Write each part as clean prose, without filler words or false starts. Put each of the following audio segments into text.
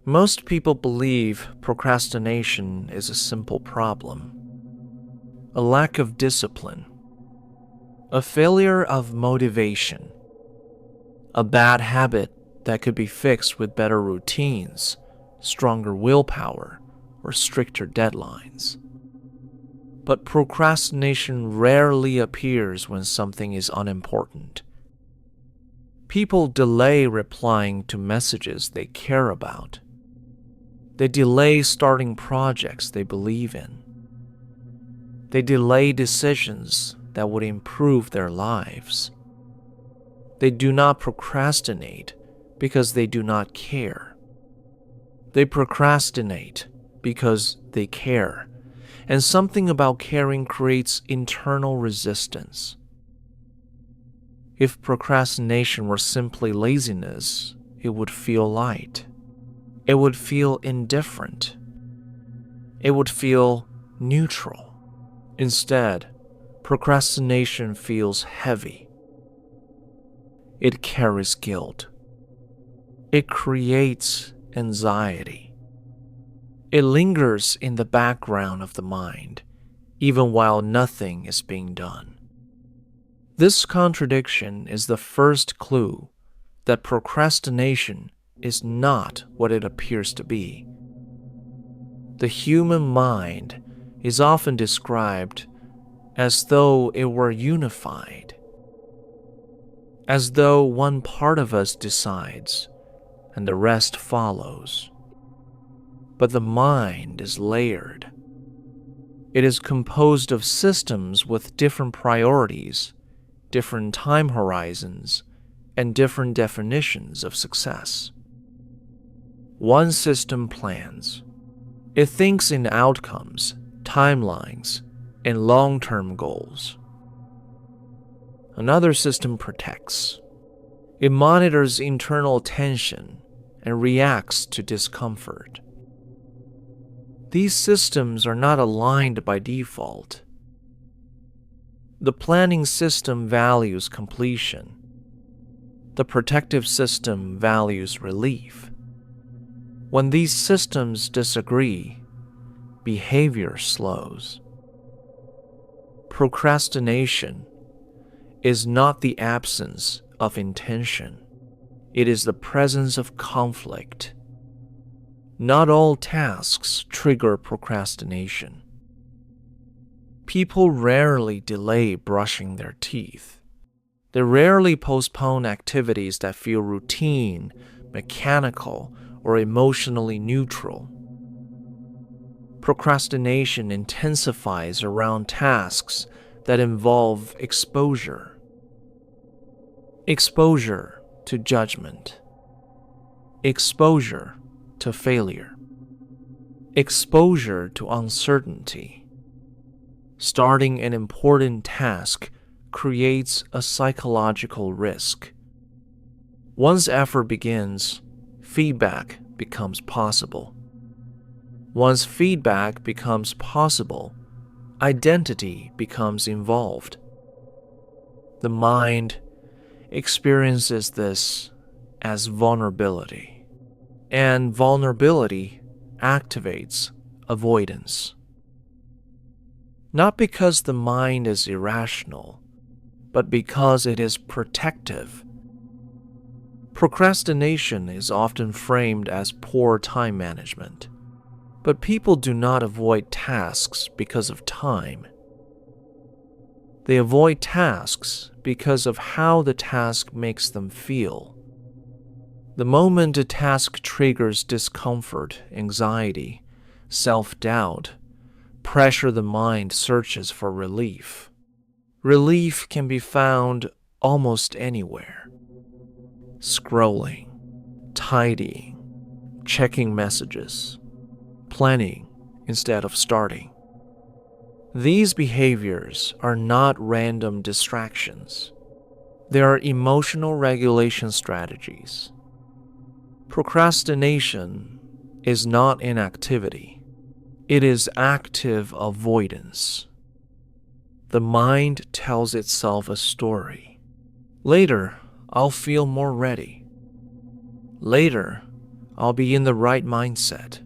Most people believe procrastination is a simple problem, a lack of discipline, a failure of motivation, a bad habit that could be fixed with better routines, stronger willpower, or stricter deadlines. But procrastination rarely appears when something is unimportant. People delay replying to messages they care about. They delay starting projects they believe in. They delay decisions that would improve their lives. They do not procrastinate because they do not care. They procrastinate because they care, and something about caring creates internal resistance. If procrastination were simply laziness, it would feel light. It would feel indifferent. It would feel neutral. Instead, procrastination feels heavy. It carries guilt. It creates anxiety. It lingers in the background of the mind, even while nothing is being done. This contradiction is the first clue that procrastination is not what it appears to be. The human mind is often described as though it were unified, as though one part of us decides and the rest follows. But the mind is layered. It is composed of systems with different priorities, different time horizons, and different definitions of success. One system plans. It thinks in outcomes, timelines, and long-term goals. Another system protects. It monitors internal tension and reacts to discomfort. These systems are not aligned by default. The planning system values completion. The protective system values relief. When these systems disagree, behavior slows. Procrastination is not the absence of intention. It is the presence of conflict. Not all tasks trigger procrastination. People rarely delay brushing their teeth. They rarely postpone activities that feel routine, mechanical, or emotionally neutral. Procrastination intensifies around tasks that involve exposure. Exposure to judgment. Exposure to failure. Exposure to uncertainty. Starting an important task creates a psychological risk. Once effort begins, feedback becomes possible. Once feedback becomes possible, identity becomes involved. The mind experiences this as vulnerability, and vulnerability activates avoidance. Not because the mind is irrational, but because it is protective. Procrastination is often framed as poor time management, but people do not avoid tasks because of time. They avoid tasks because of how the task makes them feel. The moment a task triggers discomfort, anxiety, self-doubt, pressure, the mind searches for relief. Relief can be found almost anywhere. Scrolling, tidying, checking messages, planning instead of starting. These behaviors are not random distractions. They are emotional regulation strategies. Procrastination is not inactivity. It is active avoidance. The mind tells itself a story. Later, I'll feel more ready. Later, I'll be in the right mindset.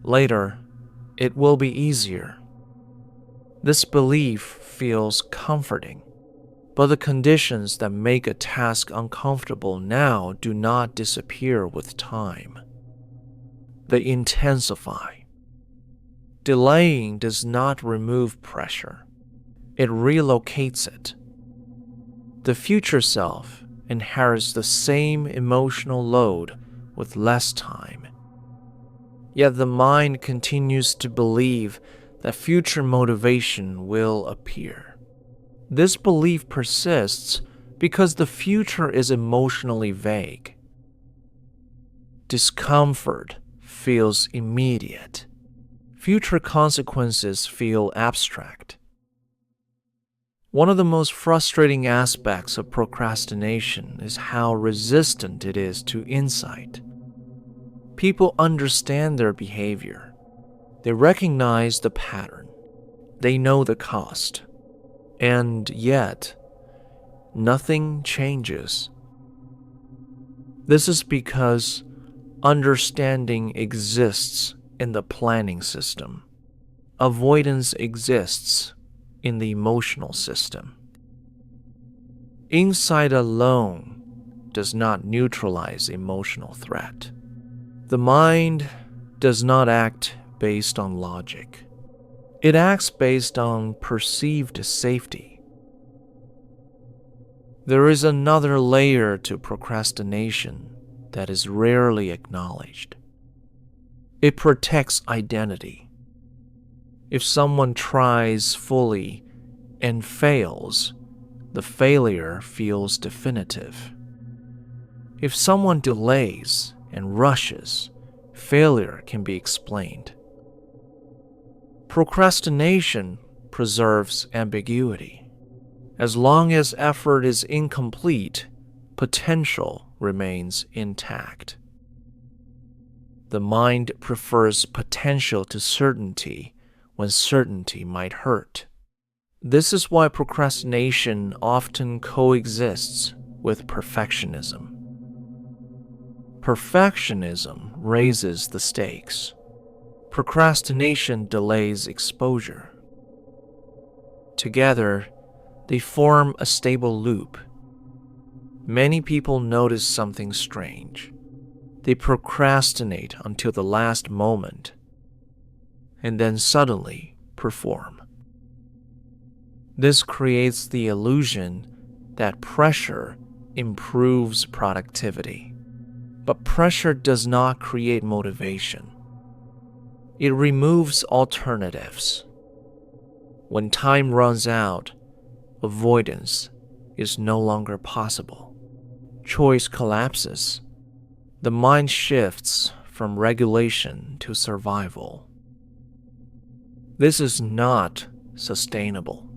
Later, it will be easier. This belief feels comforting, but the conditions that make a task uncomfortable now do not disappear with time. They intensify. Delaying does not remove pressure. It relocates it. The future self inherits the same emotional load with less time. Yet the mind continues to believe that future motivation will appear. This belief persists because the future is emotionally vague. Discomfort feels immediate. Future consequences feel abstract. One of the most frustrating aspects of procrastination is how resistant it is to insight. People understand their behavior. They recognize the pattern. They know the cost. And yet, nothing changes. This is because understanding exists in the planning system. Avoidance exists in the emotional system. Insight alone does not neutralize emotional threat. The mind does not act based on logic. It acts based on perceived safety. There is another layer to procrastination that is rarely acknowledged. It protects identity. If someone tries fully and fails, the failure feels definitive. If someone delays and rushes, failure can be explained. Procrastination preserves ambiguity. As long as effort is incomplete, potential remains intact. The mind prefers potential to certainty when certainty might hurt. This is why procrastination often coexists with perfectionism. Perfectionism raises the stakes. Procrastination delays exposure. Together, they form a stable loop. Many people notice something strange. They procrastinate until the last moment, and then suddenly perform. This creates the illusion that pressure improves productivity. But pressure does not create motivation. It removes alternatives. When time runs out, avoidance is no longer possible. Choice collapses. The mind shifts from regulation to survival. This is not sustainable.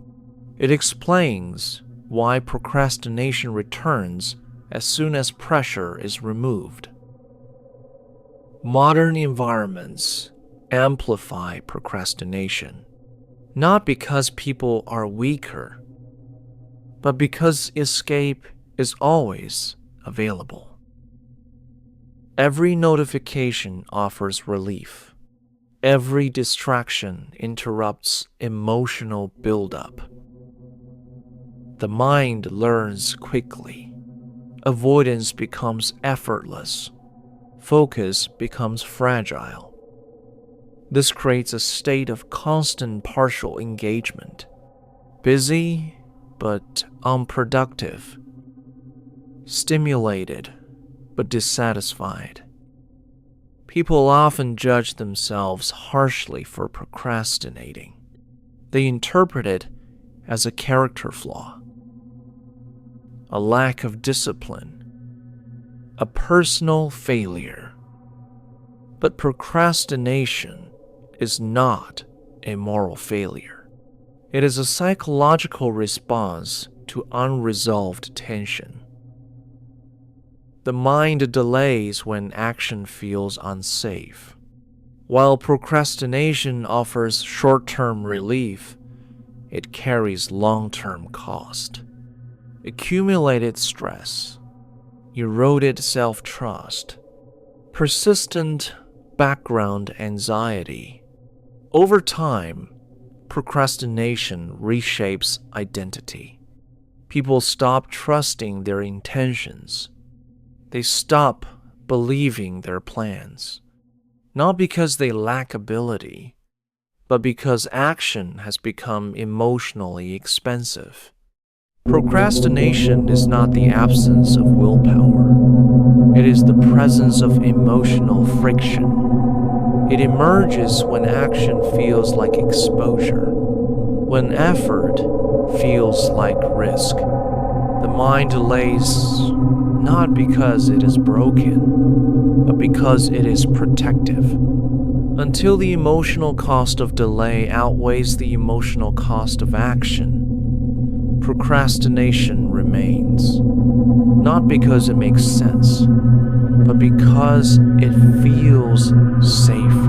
It explains why procrastination returns as soon as pressure is removed. Modern environments amplify procrastination, not because people are weaker, but because escape is always available. Every notification offers relief. Every distraction interrupts emotional buildup. The mind learns quickly. Avoidance becomes effortless. Focus becomes fragile. This creates a state of constant partial engagement. Busy, but unproductive. Stimulated, but dissatisfied. People often judge themselves harshly for procrastinating. They interpret it as a character flaw, a lack of discipline, a personal failure. But procrastination is not a moral failure. It is a psychological response to unresolved tension. The mind delays when action feels unsafe. While procrastination offers short-term relief, it carries long-term cost. Accumulated stress, eroded self-trust, Persistent background anxiety. Over time, procrastination reshapes identity. People stop trusting their intentions. They stop believing their plans, not because they lack ability, but because action has become emotionally expensive. Procrastination is not the absence of willpower. It is the presence of emotional friction. It emerges when action feels like exposure, when effort feels like risk. The mind delays not because it is broken, but because it is protective. Until the emotional cost of delay outweighs the emotional cost of action, procrastination remains. Not because it makes sense, but because it feels safe.